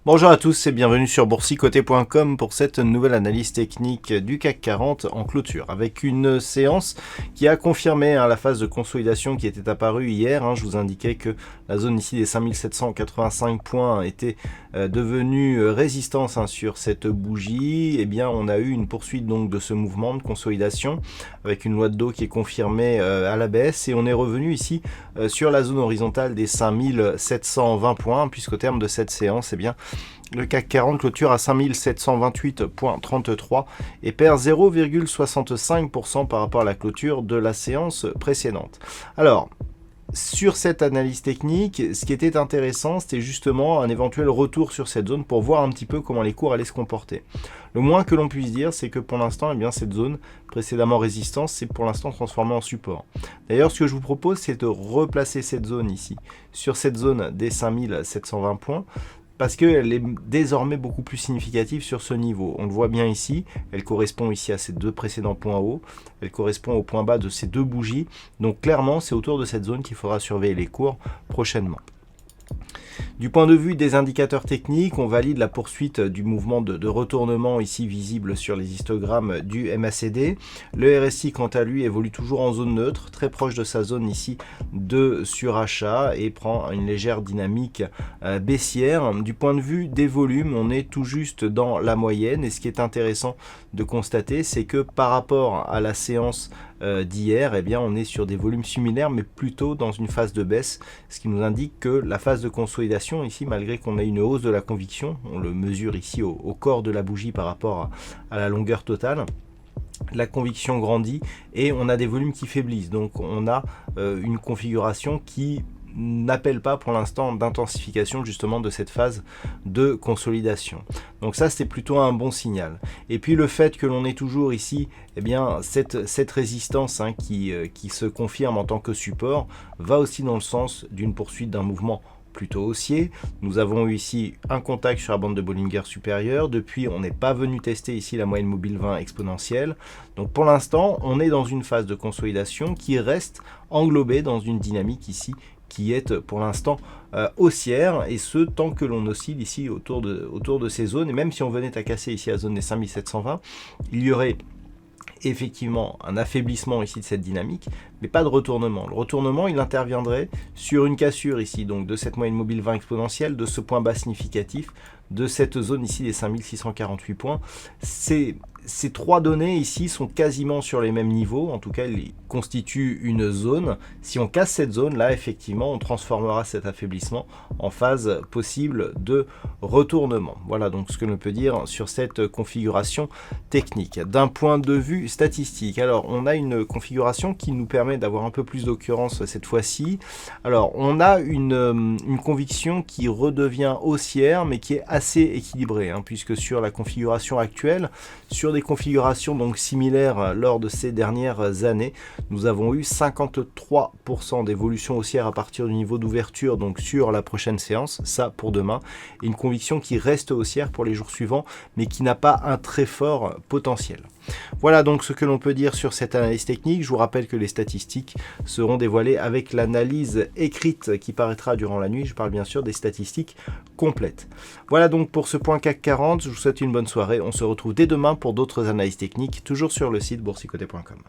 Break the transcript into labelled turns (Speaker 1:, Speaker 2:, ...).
Speaker 1: Bonjour à tous et bienvenue sur boursicoté.com pour cette nouvelle analyse technique du CAC 40 en clôture, avec une séance qui a confirmé la phase de consolidation qui était apparue hier. Je vous indiquais que la zone ici des 5785 points était devenue résistance sur cette bougie. Eh bien, on a eu une poursuite donc de ce mouvement de consolidation avec une loi de dos qui est confirmée à la baisse, et on est revenu ici sur la zone horizontale des 5720 points, puisqu'au terme de cette séance, eh bien, le CAC 40 clôture à 5728,33 et perd 0,65% par rapport à la clôture de la séance précédente. Alors, sur cette analyse technique, ce qui était intéressant, c'était justement un éventuel retour sur cette zone pour voir un petit peu comment les cours allaient se comporter. Le moins que l'on puisse dire, c'est que pour l'instant, eh bien, cette zone précédemment résistance, c'est pour l'instant transformé en support. D'ailleurs, ce que je vous propose, c'est de replacer cette zone ici, sur cette zone des 5720 points, parce qu'elle est désormais beaucoup plus significative sur ce niveau. On le voit bien ici, elle correspond ici à ces deux précédents points hauts, elle correspond au point bas de ces deux bougies, donc clairement c'est autour de cette zone qu'il faudra surveiller les cours prochainement. Du point de vue des indicateurs techniques, on valide la poursuite du mouvement de retournement ici visible sur les histogrammes du MACD. Le RSI, quant à lui, évolue toujours en zone neutre, très proche de sa zone ici de surachat, et prend une légère dynamique baissière. Du point de vue des volumes, on est tout juste dans la moyenne, et ce qui est intéressant de constater, c'est que par rapport à la séance d'hier, eh bien, on est sur des volumes similaires, mais plutôt dans une phase de baisse, ce qui nous indique que la phase de consolidation ici, malgré qu'on ait une hausse de la conviction, on le mesure ici au corps de la bougie par rapport à la longueur totale, la conviction grandit et on a des volumes qui faiblissent. Donc on a une configuration qui n'appelle pas pour l'instant d'intensification justement de cette phase de consolidation. Donc ça, c'est plutôt un bon signal. Et puis le fait que l'on ait toujours ici eh bien, cette résistance qui se confirme en tant que support va aussi dans le sens d'une poursuite d'un mouvement plutôt haussier. Nous avons eu ici un contact sur la bande de Bollinger supérieure. Depuis, on n'est pas venu tester ici la moyenne mobile 20 exponentielle. Donc pour l'instant, on est dans une phase de consolidation qui reste englobée dans une dynamique ici qui est pour l'instant haussière, et ce tant que l'on oscille ici autour de ces zones. Et même si on venait à casser ici la zone des 5720, il y aurait effectivement un affaiblissement ici de cette dynamique, mais pas de retournement. Le retournement, il interviendrait sur une cassure ici, donc de cette moyenne mobile 20 exponentielle, de ce point bas significatif, de cette zone ici des 5648 points. Ces trois données ici sont quasiment sur les mêmes niveaux, en tout cas ils constituent une zone. Si on casse cette zone là, effectivement on transformera cet affaiblissement en phase possible de retournement. Voilà donc ce que l'on peut dire sur cette configuration technique. D'un point de vue statistique, alors on a une configuration qui nous permet d'avoir un peu plus d'occurrence cette fois-ci. Alors on a une conviction qui redevient haussière, mais qui est assez équilibrée, puisque sur la configuration actuelle, sur des configurations donc similaires lors de ces dernières années, nous avons eu 53% d'évolution haussière à partir du niveau d'ouverture, donc sur la prochaine séance, ça pour demain, et une conviction qui reste haussière pour les jours suivants, mais qui n'a pas un très fort potentiel. Voilà donc ce que l'on peut dire sur cette analyse technique. Je vous rappelle que les statistiques seront dévoilées avec l'analyse écrite qui paraîtra durant la nuit. Je parle bien sûr des statistiques complètes. Voilà donc pour ce point CAC 40. Je vous souhaite une bonne soirée. On se retrouve dès demain pour d'autres analyses techniques, toujours sur le site boursicoté.com.